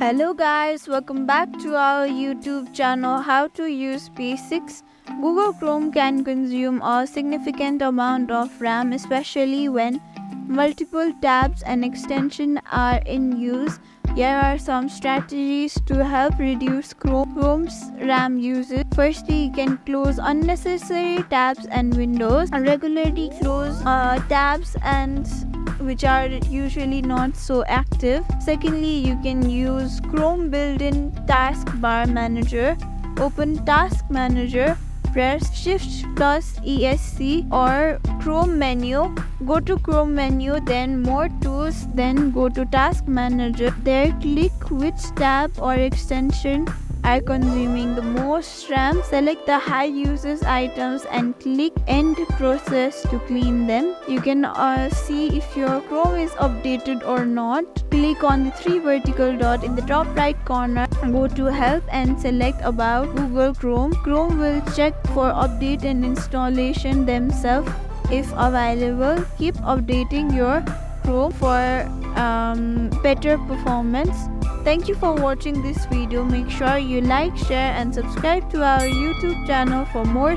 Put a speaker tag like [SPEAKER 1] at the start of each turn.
[SPEAKER 1] Hello guys, welcome back to our YouTube channel How to Use Basics. Google Chrome can consume a significant amount of RAM, especially when multiple tabs and extensions are in use. Here are some strategies to help reduce Chrome's RAM usage. Firstly, you can close unnecessary tabs and windows, and regularly close tabs and which are usually not so active. Secondly, you can use Chrome built-in taskbar manager. Open Task Manager, press Shift plus ESC or Chrome menu. Go to Chrome menu, then More Tools, then go to Task Manager. There, click which tab or extension are consuming the most RAM. Select the high usage items and click End Process to clean them. You can see if your Chrome is updated or not. Click on the three vertical dot in the top right corner. Go to Help and select About Google Chrome. Chrome will check for update and installation themselves if available. Keep updating your Chrome for better performance. Thank you for watching this video. Make sure you like, share and subscribe to our YouTube channel for more